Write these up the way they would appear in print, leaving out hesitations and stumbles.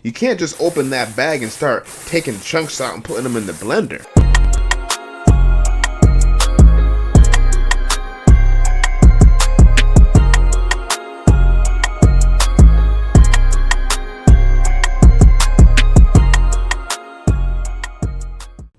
You can't just open that bag and start taking chunks out and putting them in the blender.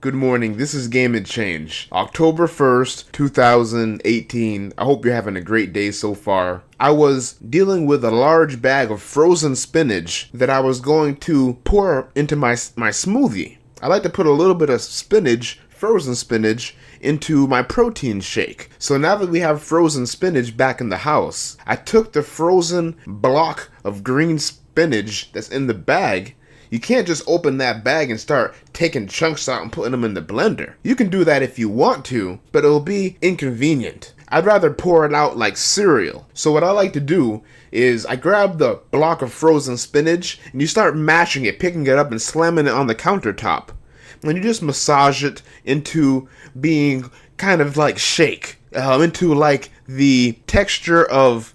Good morning, this is Game and Change. October 1st, 2018. I hope you're having a great day so far. I was dealing with a large bag of frozen spinach that I was going to pour into my smoothie. I like to put a little bit of spinach, frozen spinach, into my protein shake. So now that we have frozen spinach back in the house, I took the frozen block of green spinach that's in the bag. You can't just open that bag and start taking chunks out and putting them in the blender. You can do that if you want to, but it'll be inconvenient. I'd rather pour it out like cereal. So what I like to do is I grab the block of frozen spinach and you start mashing it, picking it up and slamming it on the countertop. And you just massage it into being kind of like shake, into like the texture of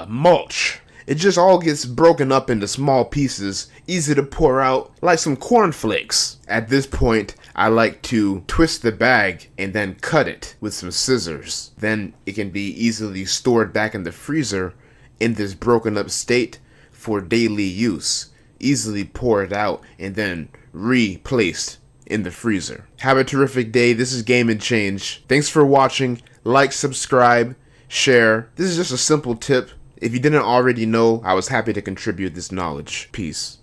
mulch. It just all gets broken up into small pieces, easy to pour out, like some cornflakes. At this point, I like to twist the bag and then cut it with some scissors. Then it can be easily stored back in the freezer in this broken up state for daily use. Easily pour it out and then replaced in the freezer. Have a terrific day. This is Game and Change. Thanks for watching. Like, subscribe, share. This is just a simple tip. If you didn't already know, I was happy to contribute this knowledge. Peace.